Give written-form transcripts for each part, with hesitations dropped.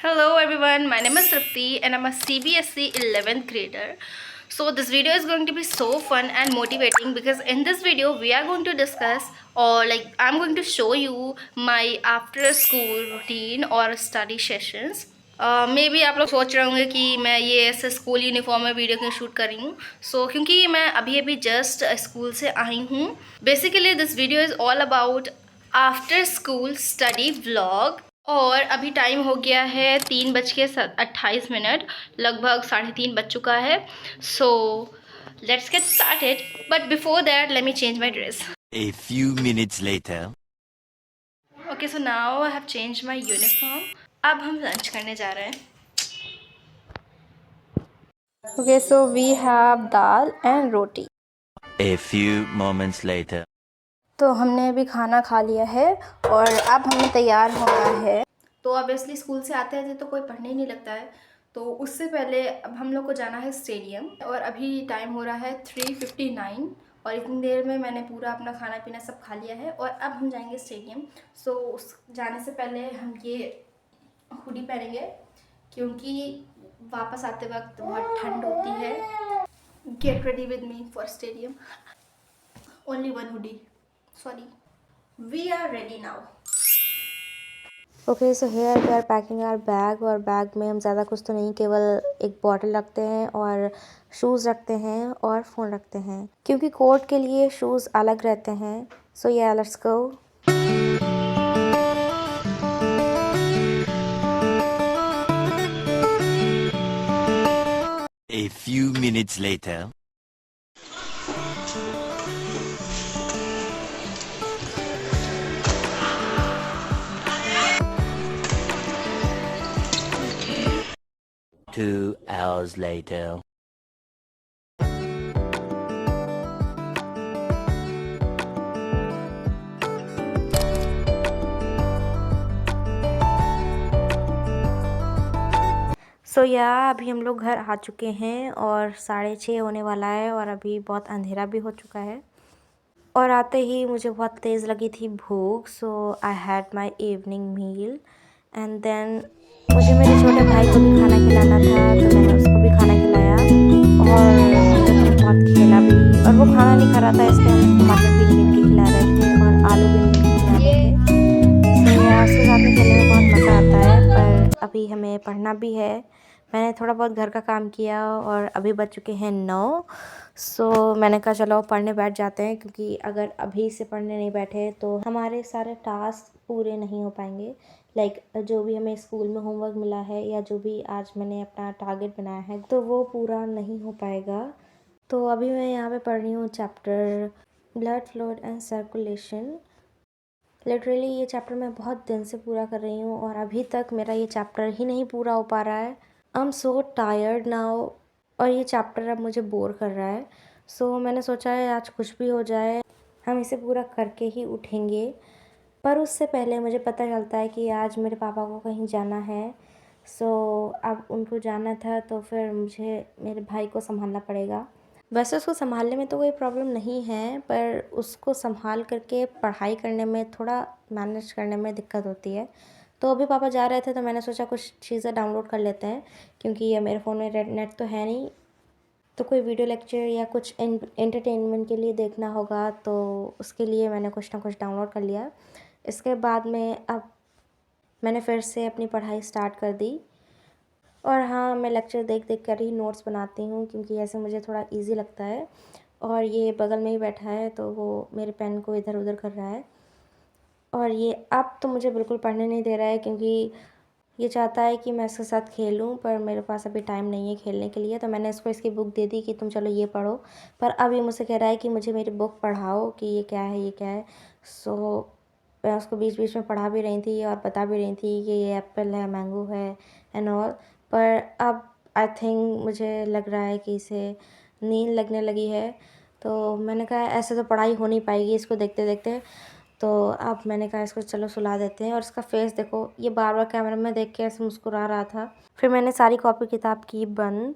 Hello everyone, my name is Tripti and I'm a CBSE 11th grader. So this video is going to be so fun and motivating because in this video we are going to discuss or I'm going to show you my after school routine or study sessions. May be आप लोग सोच रहे होंगे कि मैं ये ऐसे school uniform में वीडियो क्यों शूट कर रही हूँ क्योंकि मैं अभी अभी जस्ट स्कूल से आई हूँ. Basically this video is all about after school study vlog. और अभी टाइम हो गया है 3:28, लगभग 3:30 बज चुका है. So let's get started, but before that let me change my dress. A few minutes later. Okay, so now I have change my uniform. अब हम लंच करने जा रहे हैं. Okay, so we have dal and roti. A few moments later. तो हमने अभी खाना खा लिया है और अब हमें तैयार होना है. तो ऑब्वियसली स्कूल से आते थे तो कोई पढ़ने ही नहीं लगता है, तो उससे पहले अब हम लोग को जाना है स्टेडियम. और अभी टाइम हो रहा है 3:59 और इतनी देर में मैंने पूरा अपना खाना पीना सब खा लिया है और अब हम जाएंगे स्टेडियम. सो उस जाने से पहले हम ये हुडी पहनेंगे क्योंकि वापस आते वक्त बहुत ठंड होती है. Get ready with me for stadium. Only one hoodie. Sorry, we are ready now. Okay, so here we are packing our bag. और बैग में हम ज़्यादा कुछ तो नहीं, केवल एक बॉटल रखते हैं और शूज़ रखते हैं और फ़ोन रखते हैं क्योंकि कोर्ट के लिए शूज़ अलग रहते हैं. सो या let's go. A few minutes later. Two hours later. सो अभी हम लोग घर आ चुके हैं और 6:30 होने वाला है और अभी बहुत अंधेरा भी हो चुका है. और आते ही मुझे बहुत तेज़ लगी थी भूख. So I had my evening meal and then मुझे मेरे छोटे भाई को भी खाना खिलाना था तो मैंने उसको भी खाना खिलाया और हमने बहुत खेला भी. और वो खाना नहीं खा रहा था इसलिए हम टमाटर भी छील के खिला रहे थे और आलू भी खिला रहे थे. सो उसके साथ में खेलने में बहुत मज़ा आता है, पर अभी हमें पढ़ना भी है. मैंने थोड़ा बहुत घर का काम किया और अभी बज चुके हैं 9. सो मैंने कहा चलो पढ़ने बैठ जाते हैं क्योंकि अगर अभी से पढ़ने नहीं बैठे तो हमारे सारे टास्क पूरे नहीं हो पाएंगे. जो भी हमें स्कूल में होमवर्क मिला है या जो भी आज मैंने अपना टारगेट बनाया है तो वो पूरा नहीं हो पाएगा. तो अभी मैं यहाँ पे पढ़ रही हूँ chapter blood flow and circulation. Literally ये चैप्टर मैं बहुत दिन से पूरा कर रही हूँ और अभी तक मेरा ये चैप्टर ही नहीं पूरा हो पा रहा है. I am so tired now और ये चैप्टर अब मुझे बोर कर रहा है. सो मैंने सोचा है आज कुछ भी हो जाए हम इसे पूरा करके ही उठेंगे. पर उससे पहले मुझे पता चलता है कि आज मेरे पापा को कहीं जाना है. सो अब उनको जाना था तो फिर मुझे मेरे भाई को संभालना पड़ेगा. वैसे उसको संभालने में तो कोई प्रॉब्लम नहीं है, पर उसको संभाल करके पढ़ाई करने में थोड़ा मैनेज करने में दिक्कत होती है. तो अभी पापा जा रहे थे तो मैंने सोचा कुछ चीज़ें डाउनलोड कर लेते हैं क्योंकि ये मेरे फ़ोन में नेट तो है नहीं. तो कोई वीडियो लेक्चर या कुछ एंटरटेनमेंट के लिए देखना होगा तो उसके लिए मैंने कुछ ना कुछ डाउनलोड कर लिया. इसके बाद में अब मैंने फिर से अपनी पढ़ाई स्टार्ट कर दी. और हाँ, मैं लेक्चर देख देख कर ही नोट्स बनाती हूँ क्योंकि ऐसे मुझे थोड़ा इजी लगता है. और ये बगल में ही बैठा है तो वो मेरे पेन को इधर उधर कर रहा है. और ये अब तो मुझे बिल्कुल पढ़ने नहीं दे रहा है क्योंकि ये चाहता है कि मैं इसके साथ खेलूं, पर मेरे पास अभी टाइम नहीं है खेलने के लिए. तो मैंने इसको इसकी बुक दे दी कि तुम चलो ये पढ़ो. पर अब ये मुझसे कह रहा है कि मुझे मेरी बुक पढ़ाओ कि ये क्या है ये क्या है. सो मैं उसको बीच बीच में पढ़ा भी रही थी और बता भी रही थी कि ये एप्पल है, मैंगो है एंड ऑल. पर अब आई थिंक मुझे लग रहा है कि इसे नींद लगने लगी है. तो मैंने कहा ऐसे तो पढ़ाई हो नहीं पाएगी इसको देखते देखते. तो अब मैंने कहा इसको चलो सुला देते हैं. और इसका फेस देखो, ये बार बार कैमरा में देख के ऐसे मुस्कुरा रहा था. फिर मैंने सारी कॉपी किताब की बंद.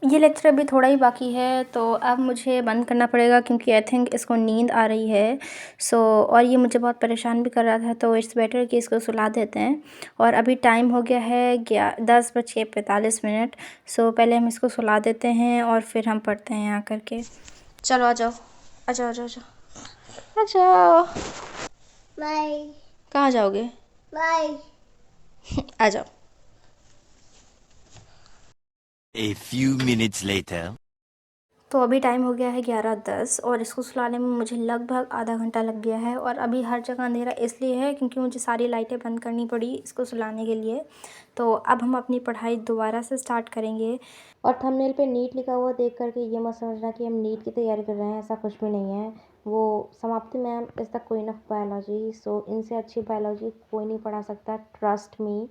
ये लेक्चर अभी थोड़ा ही बाकी है, तो अब मुझे बंद करना पड़ेगा क्योंकि आई थिंक इसको नींद आ रही है। और ये मुझे बहुत परेशान भी कर रहा था, तो इट्स बेटर कि इसको सुला देते हैं। और अभी टाइम हो गया है 10:45। पहले हम इसको सुला देते हैं और फिर हम पढ़ते हैं यहाँ करके। चलो आ जाओ, आ जाओ, आ जाओ, आ जाओ, आ जाओ। बाय कहाँ जाओगे? बाय। आ जाओ। A few minutes later. तो अभी टाइम हो गया है 11:10 और इसको सुलाने में मुझे लगभग आधा घंटा लग गया है। और अभी हर जगह अंधेरा इसलिए है क्योंकि मुझे सारी लाइटें बंद करनी पड़ी इसको सुलाने के लिए। तो अब हम अपनी पढ़ाई दोबारा से स्टार्ट करेंगे। और थंबनेल पे नीट लिखा हुआ देख करके ये मत समझना कि हम नीट की तैयारी कर रहे हैं, ऐसा कुछ भी नहीं है। वो Samapti ma'am is the queen of biology, so इनसे अच्छी बायोलॉजी कोई नहीं पढ़ा सकता, ट्रस्ट मी।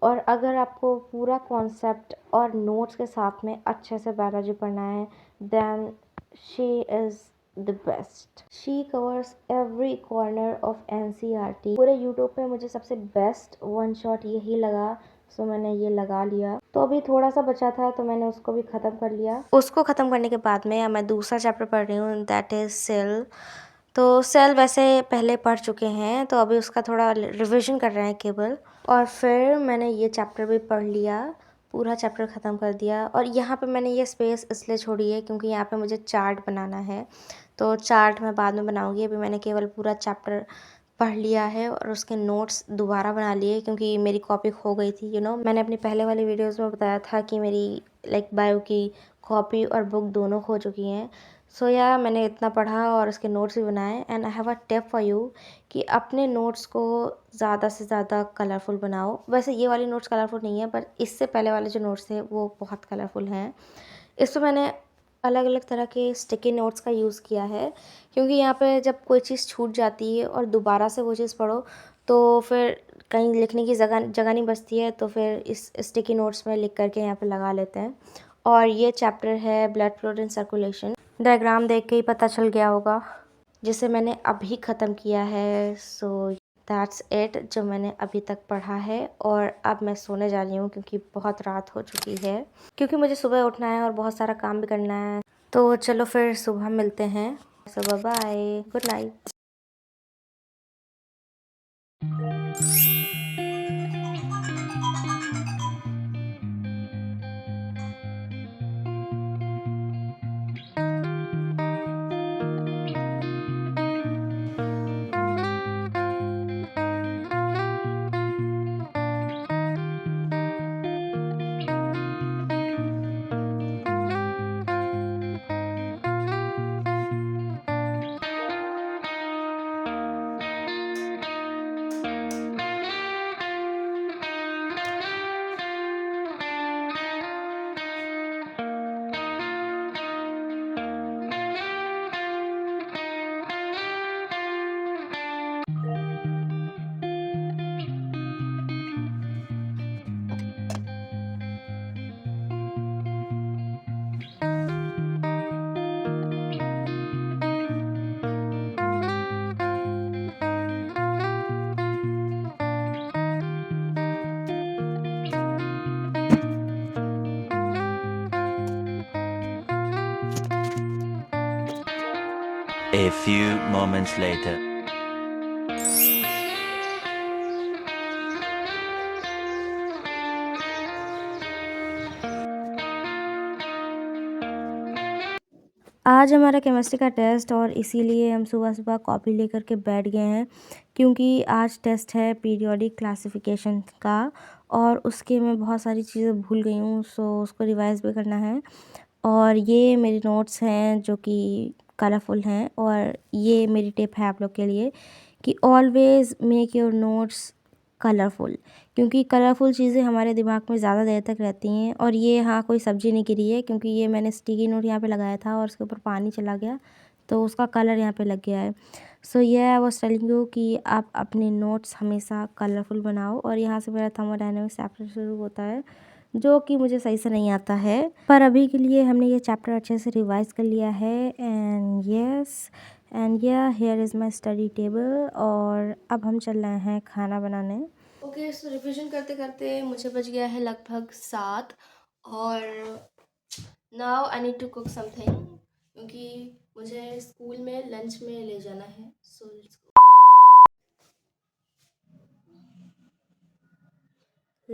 और अगर आपको पूरा कॉन्सेप्ट और नोट्स के साथ में अच्छे से बायोलॉजी पढ़ना है, then she is the best. She covers every corner of NCERT। पूरे यूट्यूब पे मुझे सबसे बेस्ट वन शॉट यही लगा, सो मैंने ये लगा लिया। तो अभी थोड़ा सा बचा था तो मैंने उसको भी ख़त्म कर लिया। उसको ख़त्म करने के बाद में मैं दूसरा चैप्टर पढ़ रही हूँ, दैट इज़ सेल। तो सेल वैसे पहले पढ़ चुके हैं, तो अभी उसका थोड़ा रिवीजन कर रहे हैं केवल। और फिर मैंने ये चैप्टर भी पढ़ लिया, पूरा चैप्टर ख़त्म कर दिया। और यहाँ पे मैंने ये स्पेस इसलिए छोड़ी है क्योंकि यहाँ पे मुझे चार्ट बनाना है, तो चार्ट मैं बाद में बनाऊँगी। अभी मैंने केवल पूरा चैप्टर पढ़ लिया है और उसके नोट्स दोबारा बना लिए क्योंकि मेरी कॉपी खो गई थी। मैंने अपनी पहले वाली वीडियोज़ में बताया था कि मेरी बायो की कॉपी और बुक दोनों खो चुकी हैं। मैंने इतना पढ़ा और उसके नोट्स भी बनाए। And I have a tip for you कि अपने नोट्स को ज़्यादा से ज़्यादा कलरफुल बनाओ। वैसे ये वाली नोट्स कलरफुल नहीं है, पर इससे पहले वाले जो नोट्स थे वो बहुत कलरफुल हैं। इसमें मैंने अलग अलग तरह के स्टिकी नोट्स का यूज़ किया है क्योंकि यहाँ पे जब कोई चीज़ छूट जाती है और दोबारा से वो चीज़ पढ़ो तो फिर कहीं लिखने की जगह जगह नहीं बचती है, तो फिर इस स्टिकी नोट्स में लिख करके यहाँ पे लगा लेते हैं। और ये चैप्टर है blood flow and circulation. Diagram देख के ही पता चल गया होगा, जिसे मैंने अभी ख़त्म किया है। सो दैट्स इट जो मैंने अभी तक पढ़ा है। और अब मैं सोने जा रही हूँ क्योंकि बहुत रात हो चुकी है, क्योंकि मुझे सुबह उठना है और बहुत सारा काम भी करना है। तो चलो फिर सुबह मिलते हैं। So bye bye, good night. A few moments later. आज हमारा केमिस्ट्री का टेस्ट और इसीलिए हम सुबह सुबह कॉपी लेकर के बैठ गए हैं क्योंकि आज टेस्ट है पीरियोडिक क्लासिफिकेशन का और उसके मैं बहुत सारी चीज़ें भूल गई हूँ, सो उसको रिवाइज़ भी करना है। और ये मेरे नोट्स हैं जो कि कलरफुल हैं। और ये मेरी टिप है आप लोग के लिए कि always make your notes colourful, क्योंकि कलरफुल चीज़ें हमारे दिमाग में ज़्यादा देर तक रहती हैं। और ये हाँ, कोई सब्ज़ी नहीं गिरी है क्योंकि ये मैंने स्टिकी नोट यहाँ पे लगाया था और उसके ऊपर पानी चला गया तो उसका कलर यहाँ पे लग गया है। सो ये आई वाज टेलिंग यू कि आप अपने नोट्स हमेशा कलरफुल बनाओ। और यहाँ से मेरा थर्मोडायनेमिक्स चैप्टर शुरू होता है जो कि मुझे सही से नहीं आता है, पर अभी के लिए हमने ये चैप्टर अच्छे से रिवाइज़ कर लिया है। And here is my study table और अब हम चल रहे हैं खाना बनाने। ओके, सो रिवीजन करते करते मुझे बज गया है लगभग 7 और now I need to cook something क्योंकि मुझे स्कूल में लंच में ले जाना है. So let's go.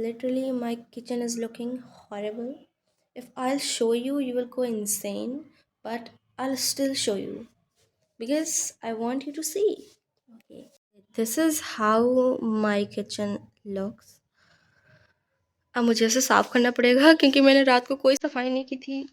Literally, my kitchen is looking horrible. If I'll show you, you will go insane. But I'll still show you because I want you to see. Okay. This is how my kitchen looks. अब मुझे इसे साफ करना पड़ेगा क्योंकि मैंने रात को कोई सफाई नहीं की थी.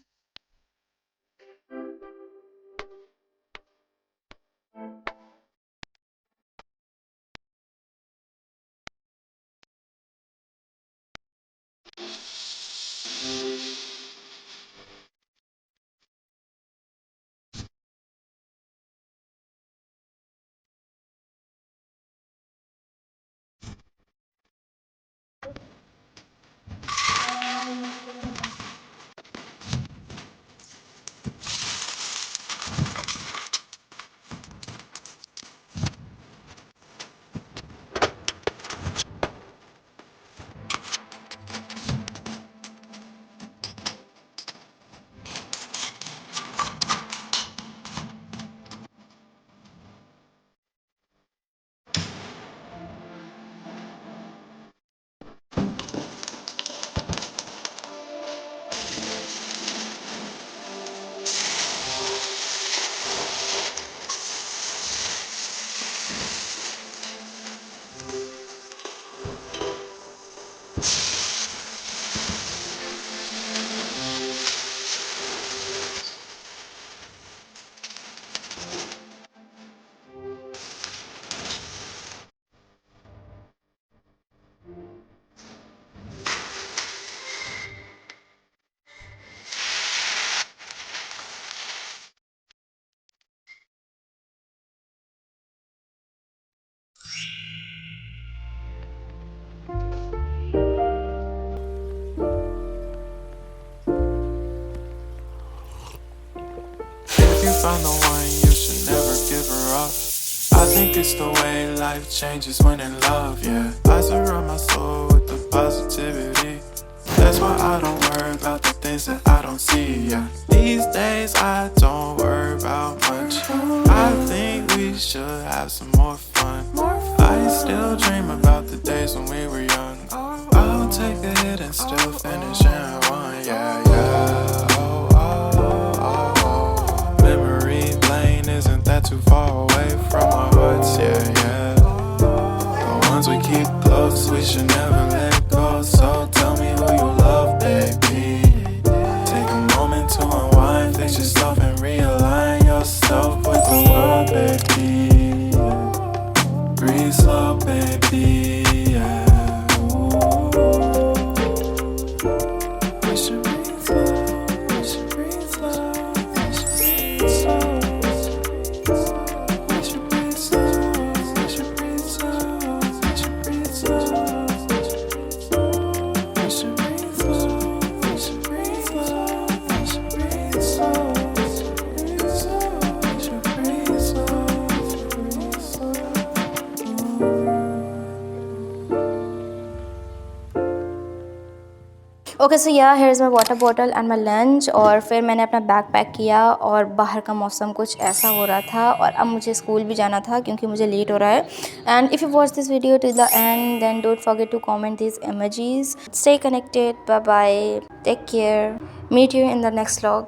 If you find the one, you should never give her up. I think it's the way life changes when in love, yeah. I surround my soul with the positivity. That's why I don't worry about the things that I don't see, yeah. These days I don't worry about much. I think we should have some more fun. I still dream about the days when we were young. I'll take a hit and still finish in one, yeah, yeah. Oh, oh, oh, oh. Memory lane isn't that too far away from our hearts, yeah, yeah. The ones we keep close, we should never let go. So tell me who you love, baby. Take a moment to unwind, fix yourself and realign yourself with the world, baby. Breathe slow, baby, yeah. We should breathe slow, we should breathe slow, we should breathe slow. We should breathe slow, we should breathe slow, we should breathe slow. We should breathe slow, we should breathe slow, we should breathe slow. We should breathe slow, breathe slow. Okay so yeah here is my water bottle and my lunch. और फिर मैंने अपना bag pack किया और बाहर का मौसम कुछ ऐसा हो रहा था और अब मुझे स्कूल भी जाना था क्योंकि मुझे लेट हो रहा है. And if you watch this video till the end then don't forget to comment this images. Stay connected. Bye bye. Take care. Meet you in the next vlog.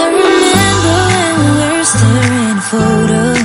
I remember when we were staring at photos.